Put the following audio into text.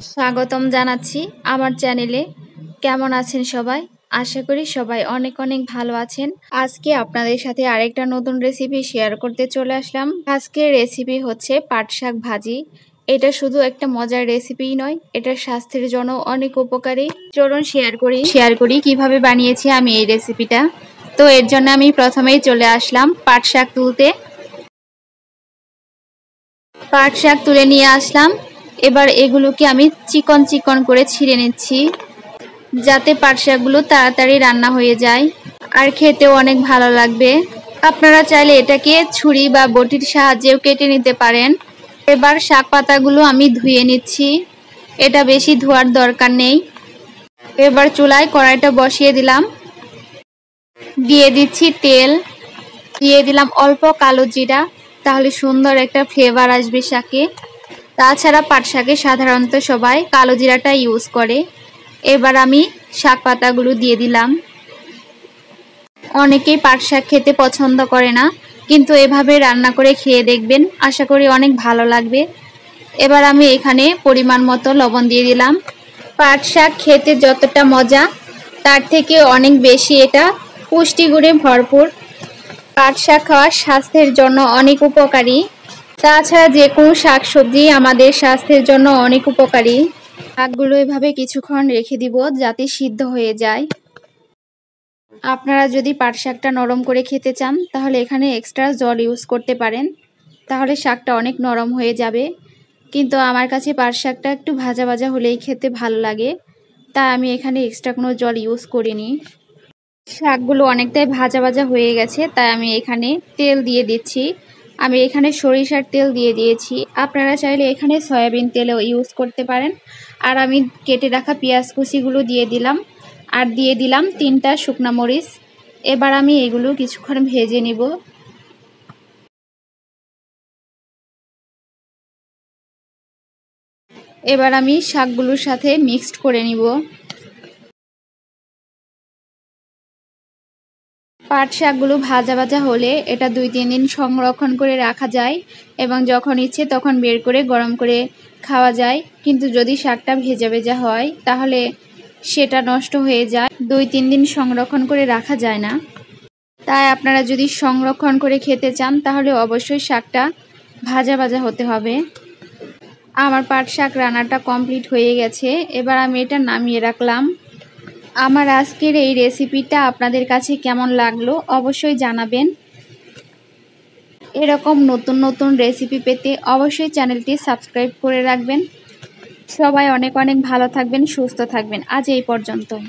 স্বাগতম জানাচ্ছি আমার চ্যানেলে। কেমন আছেন সবাই? আশা করি সবাই অনেক অনেক ভালো আছেন। আজকে আপনাদের সাথে আরেকটা নতুন রেসিপি শেয়ার করতে চলে আসলাম। আজকের রেসিপি হচ্ছে পাট শাক ভাজি। এটা শুধু একটা মজার রেসিপিই নয়, এটা স্বাস্থ্যের জন্য অনেক উপকারী। চলুন শেয়ার করি কিভাবে বানিয়েছি আমি এই রেসিপিটা। তো এর জন্য আমি প্রথমেই চলে আসলাম পাট শাক তুলতে। পাট শাক তুলে নিয়ে আসলাম। এবার এগুলোকে আমি চিকন চিকন করে ছিঁড়ে নিচ্ছি, যাতে পাট শাকগুলো তাড়াতাড়ি রান্না হয়ে যায় আর খেতেও অনেক ভালো লাগবে। আপনারা চাইলে এটাকে ছুরি বা বটির সাহায্যেও কেটে নিতে পারেন। এবার শাক পাতাগুলো আমি ধুয়ে নিচ্ছি, এটা বেশি ধোয়ার দরকার নেই। এবার চুলায় কড়াইটা বসিয়ে দিলাম, দিয়ে দিচ্ছি তেল, দিয়ে দিলাম অল্প কালো জিরা, তাহলে সুন্দর একটা ফ্লেভার আসবে শাকে। তাছাড়া পাট শাকে সাধারণত সবাই কালো জিরাটা ইউজ করে। এবার আমি শাক পাতাগুলো দিয়ে দিলাম। অনেকেই পাট শাক খেতে পছন্দ করে না, কিন্তু এভাবে রান্না করে খেয়ে দেখবেন, আশা করি অনেক ভালো লাগবে। এবার আমি এখানে পরিমাণ মতো লবণ দিয়ে দিলাম। পাট শাক খেতে যতটা মজা, তার থেকে অনেক বেশি এটা পুষ্টিগুণে ভরপুর। পাট শাক খাওয়া স্বাস্থ্যের জন্য অনেক উপকারী। তাছাড়া যে কোনো শাকসবজি আমাদের স্বাস্থ্যের জন্য অনেক উপকারী। শাকগুলো এভাবে কিছুক্ষণ রেখে দিব যাতে সিদ্ধ হয়ে যায়। আপনারা যদি পাট শাকটা নরম করে খেতে চান তাহলে এখানে এক্সট্রা জল ইউজ করতে পারেন, তাহলে শাকটা অনেক নরম হয়ে যাবে। কিন্তু আমার কাছে পাট শাকটা একটু ভাজা ভাজা হলেই খেতে ভালো লাগে, তাই আমি এখানে এক্সট্রা কোনো জল ইউজ করিনি। শাকগুলো অনেকটাই ভাজা ভাজা হয়ে গেছে, তাই আমি এখানে তেল দিয়ে দিচ্ছি। আমি এখানে সরিষার তেল দিয়ে দিয়েছি, আপনারা চাইলে এখানে সয়াবিন তেলও ইউজ করতে পারেন। আর আমি কেটে রাখা পেঁয়াজ কুচিগুলো দিয়ে দিলাম, আর দিয়ে দিলাম 3টা শুকনা মরিচ। এবার আমি এগুলো কিছুক্ষণ ভেজে নিব। এবার আমি শাকগুলোর সাথে মিক্সড করে নিব। পাট শাকগুলো ভাজা ভাজা হলে এটা 2-3 দিন সংরক্ষণ করে রাখা যায়, এবং যখন ইচ্ছে তখন বের করে গরম করে খাওয়া যায়। কিন্তু যদি শাকটা ভেজা ভেজা হয় তাহলে সেটা নষ্ট হয়ে যায়, 2-3 দিন সংরক্ষণ করে রাখা যায় না। তাই আপনারা যদি সংরক্ষণ করে খেতে চান তাহলে অবশ্যই শাকটা ভাজা ভাজা হতে হবে। আমার পাট শাক রান্নাটা কমপ্লিট হয়ে গেছে, এবার আমি এটা নামিয়ে রাখলাম। আমার আজকের এই রেসিপিটা আপনাদের কাছে কেমন লাগলো অবশ্যই জানাবেন। এরকম নতুন নতুন রেসিপি পেতে অবশ্যই চ্যানেলটি সাবস্ক্রাইব করে রাখবেন। সবাই অনেক অনেক ভালো থাকবেন, সুস্থ থাকবেন। আজ এই পর্যন্তই।